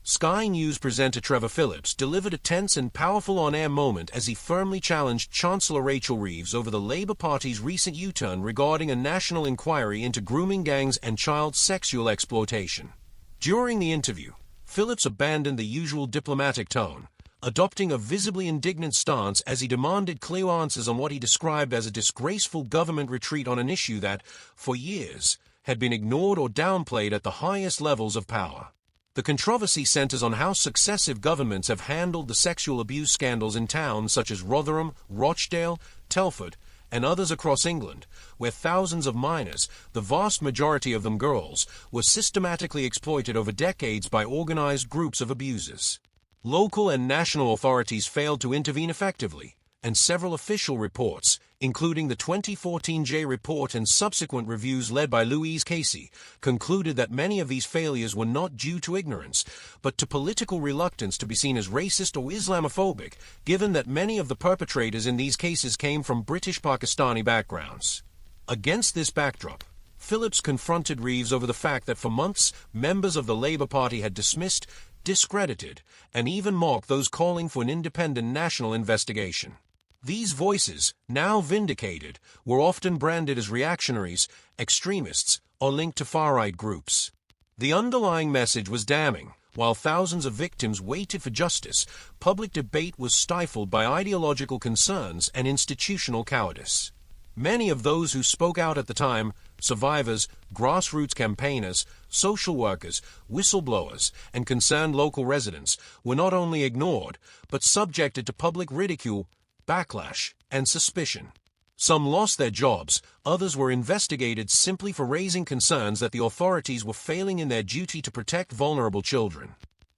Sky News presenter Trevor Phillips delivered a tense and powerful on-air moment as he firmly challenged Chancellor Rachel Reeves over the Labour Party's recent U-turn regarding a national inquiry into grooming gangs and child sexual exploitation. During the interview, Phillips abandoned the usual diplomatic tone, adopting a visibly indignant stance as he demanded clear answers on what he described as a disgraceful government retreat on an issue that, for years, had been ignored or downplayed at the highest levels of power. The controversy centers on how successive governments have handled the sexual abuse scandals in towns such as Rotherham, Rochdale, Telford, and others across England, where thousands of minors, the vast majority of them girls, were systematically exploited over decades by organized groups of abusers. Local and national authorities failed to intervene effectively, and several official reports, including the 2014 J report and subsequent reviews led by Louise Casey, concluded that many of these failures were not due to ignorance, but to political reluctance to be seen as racist or Islamophobic, given that many of the perpetrators in these cases came from British Pakistani backgrounds. Against this backdrop, Phillips confronted Reeves over the fact that for months, members of the Labour Party had dismissed, discredited, and even mocked those calling for an independent national investigation. These voices, now vindicated, were often branded as reactionaries, extremists, or linked to far-right groups. The underlying message was damning. While thousands of victims waited for justice, public debate was stifled by ideological concerns and institutional cowardice. Many of those who spoke out at the time, survivors, grassroots campaigners, social workers, whistleblowers, and concerned local residents, were not only ignored, but subjected to public ridicule, backlash, and suspicion. Some lost their jobs, others were investigated simply for raising concerns that the authorities were failing in their duty to protect vulnerable children.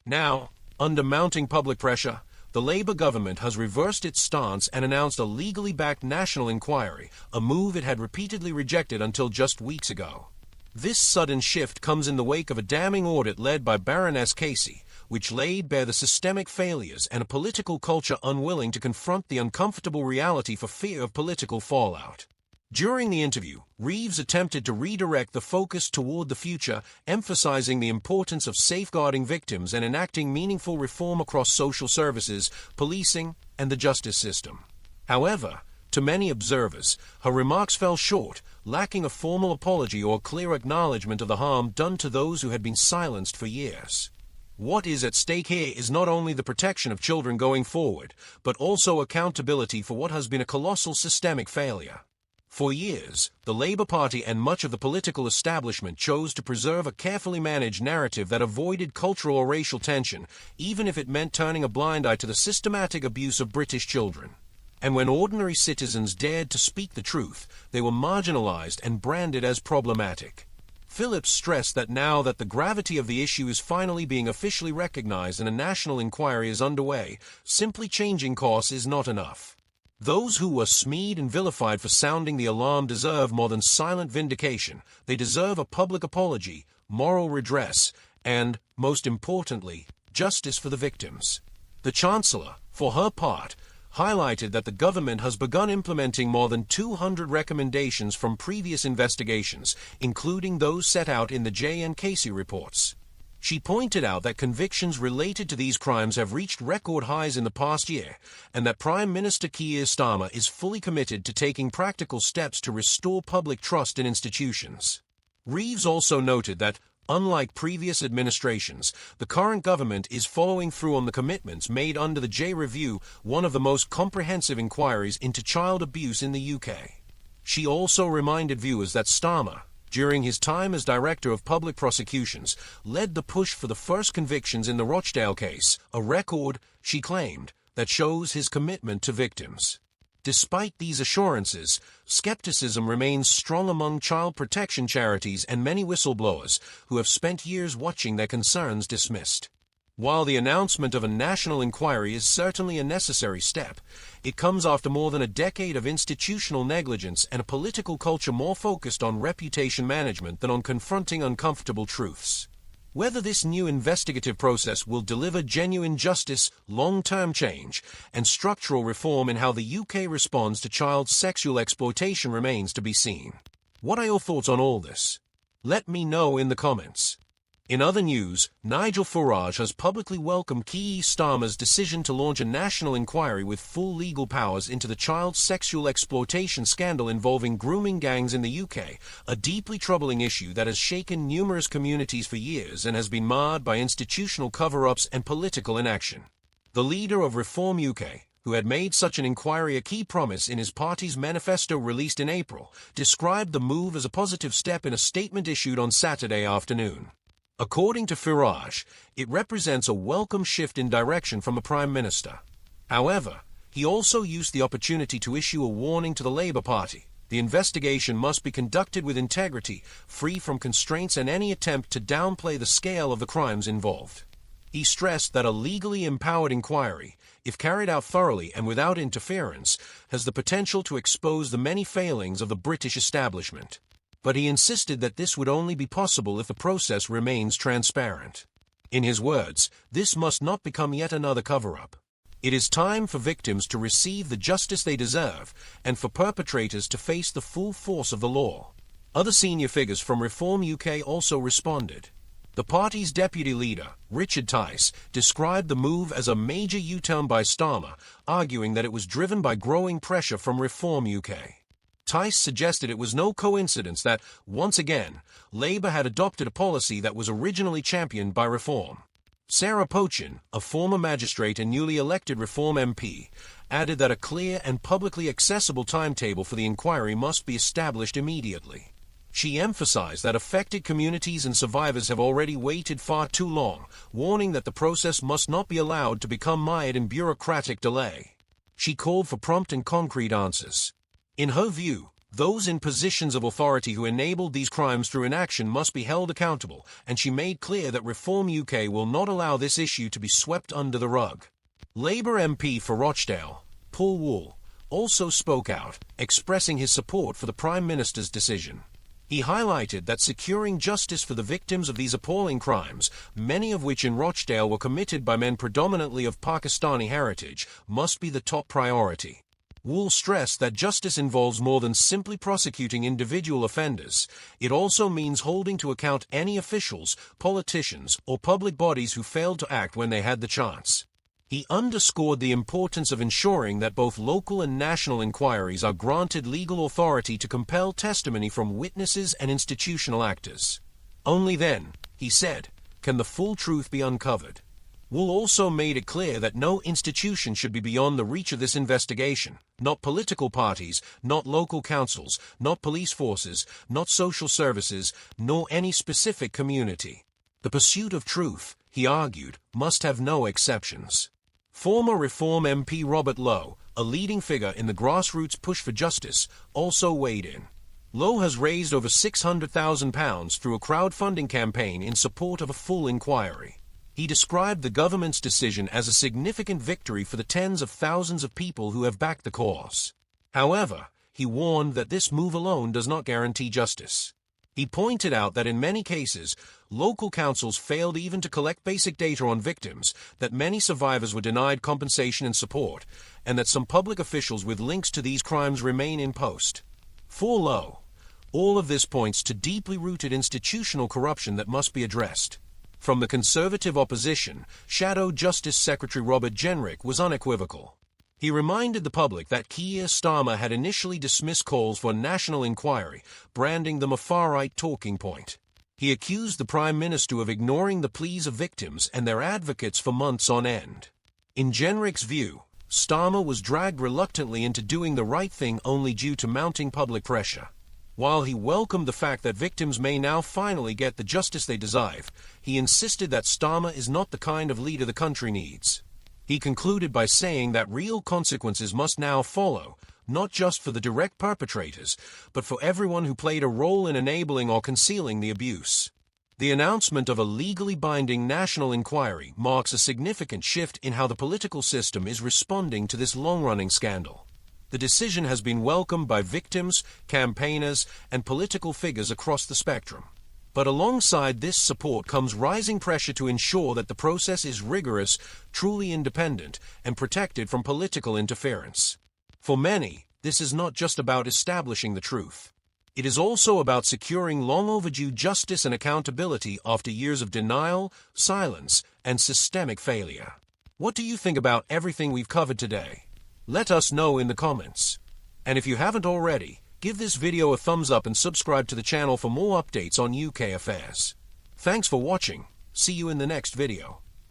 Now, under mounting public pressure, the Labour government has reversed its stance and announced a legally backed national inquiry, a move it had repeatedly rejected until just weeks ago. This sudden shift comes in the wake of a damning audit led by Baroness Casey, which laid bare the systemic failures and a political culture unwilling to confront the uncomfortable reality for fear of political fallout. During the interview, Reeves attempted to redirect the focus toward the future, emphasizing the importance of safeguarding victims and enacting meaningful reform across social services, policing, and the justice system. However, to many observers, her remarks fell short, lacking a formal apology or clear acknowledgement of the harm done to those who had been silenced for years. What is at stake here is not only the protection of children going forward, but also accountability for what has been a colossal systemic failure. For years, the Labour Party and much of the political establishment chose to preserve a carefully managed narrative that avoided cultural or racial tension, even if it meant turning a blind eye to the systematic abuse of British children. And when ordinary citizens dared to speak the truth, they were marginalised and branded as problematic. Phillips stressed that now that the gravity of the issue is finally being officially recognized and a national inquiry is underway, simply changing course is not enough. Those who were smeared and vilified for sounding the alarm deserve more than silent vindication. They deserve a public apology, moral redress, and, most importantly, justice for the victims. The Chancellor, for her part, highlighted that the government has begun implementing more than 200 recommendations from previous investigations, including those set out in the J and Casey reports. She pointed out that convictions related to these crimes have reached record highs in the past year, and that Prime Minister Keir Starmer is fully committed to taking practical steps to restore public trust in institutions. Reeves also noted that, unlike previous administrations, the current government is following through on the commitments made under the J Review, one of the most comprehensive inquiries into child abuse in the UK. She also reminded viewers that Starmer, during his time as Director of Public Prosecutions, led the push for the first convictions in the Rochdale case, a record, she claimed, that shows his commitment to victims. Despite these assurances, skepticism remains strong among child protection charities and many whistleblowers who have spent years watching their concerns dismissed. While the announcement of a national inquiry is certainly a necessary step, it comes after more than a decade of institutional negligence and a political culture more focused on reputation management than on confronting uncomfortable truths. Whether this new investigative process will deliver genuine justice, long-term change, and structural reform in how the UK responds to child sexual exploitation remains to be seen. What are your thoughts on all this? Let me know in the comments. In other news, Nigel Farage has publicly welcomed Keir Starmer's decision to launch a national inquiry with full legal powers into the child sexual exploitation scandal involving grooming gangs in the UK, a deeply troubling issue that has shaken numerous communities for years and has been marred by institutional cover-ups and political inaction. The leader of Reform UK, who had made such an inquiry a key promise in his party's manifesto released in April, described the move as a positive step in a statement issued on Saturday afternoon. According to Farage, it represents a welcome shift in direction from the Prime Minister. However, he also used the opportunity to issue a warning to the Labour Party. The investigation must be conducted with integrity, free from constraints and any attempt to downplay the scale of the crimes involved. He stressed that a legally empowered inquiry, if carried out thoroughly and without interference, has the potential to expose the many failings of the British establishment. But he insisted that this would only be possible if the process remains transparent. In his words, this must not become yet another cover-up. It is time for victims to receive the justice they deserve and for perpetrators to face the full force of the law. Other senior figures from Reform UK also responded. The party's deputy leader, Richard Tice, described the move as a major U-turn by Starmer, arguing that it was driven by growing pressure from Reform UK. Tice suggested it was no coincidence that, once again, Labour had adopted a policy that was originally championed by Reform. Sarah Pochin, a former magistrate and newly elected Reform MP, added that a clear and publicly accessible timetable for the inquiry must be established immediately. She emphasized that affected communities and survivors have already waited far too long, warning that the process must not be allowed to become mired in bureaucratic delay. She called for prompt and concrete answers. In her view, those in positions of authority who enabled these crimes through inaction must be held accountable, and she made clear that Reform UK will not allow this issue to be swept under the rug. Labour MP for Rochdale, Paul Wool, also spoke out, expressing his support for the Prime Minister's decision. He highlighted that securing justice for the victims of these appalling crimes, many of which in Rochdale were committed by men predominantly of Pakistani heritage, must be the top priority. Wool stressed that justice involves more than simply prosecuting individual offenders. It also means holding to account any officials, politicians, or public bodies who failed to act when they had the chance. He underscored the importance of ensuring that both local and national inquiries are granted legal authority to compel testimony from witnesses and institutional actors. Only then, he said, can the full truth be uncovered. Wool also made it clear that no institution should be beyond the reach of this investigation, not political parties, not local councils, not police forces, not social services, nor any specific community. The pursuit of truth, he argued, must have no exceptions. Former Reform MP Robert Lowe, a leading figure in the grassroots push for justice, also weighed in. Lowe has raised over £600,000 through a crowdfunding campaign in support of a full inquiry. He described the government's decision as a significant victory for the tens of thousands of people who have backed the cause. However, he warned that this move alone does not guarantee justice. He pointed out that in many cases, local councils failed even to collect basic data on victims, that many survivors were denied compensation and support, and that some public officials with links to these crimes remain in post. For Lowe, all of this points to deeply rooted institutional corruption that must be addressed. From the Conservative opposition, Shadow Justice Secretary Robert Jenrick was unequivocal. He reminded the public that Keir Starmer had initially dismissed calls for a national inquiry, branding them a far-right talking point. He accused the Prime Minister of ignoring the pleas of victims and their advocates for months on end. In Jenrick's view, Starmer was dragged reluctantly into doing the right thing only due to mounting public pressure. While he welcomed the fact that victims may now finally get the justice they deserve, he insisted that Starmer is not the kind of leader the country needs. He concluded by saying that real consequences must now follow, not just for the direct perpetrators, but for everyone who played a role in enabling or concealing the abuse. The announcement of a legally binding national inquiry marks a significant shift in how the political system is responding to this long-running scandal. The decision has been welcomed by victims, campaigners, and political figures across the spectrum. But alongside this support comes rising pressure to ensure that the process is rigorous, truly independent, and protected from political interference. For many, this is not just about establishing the truth. It is also about securing long-overdue justice and accountability after years of denial, silence, and systemic failure. What do you think about everything we've covered today? Let us know in the comments. And if you haven't already, give this video a thumbs up and subscribe to the channel for more updates on UK affairs. Thanks for watching. See you in the next video.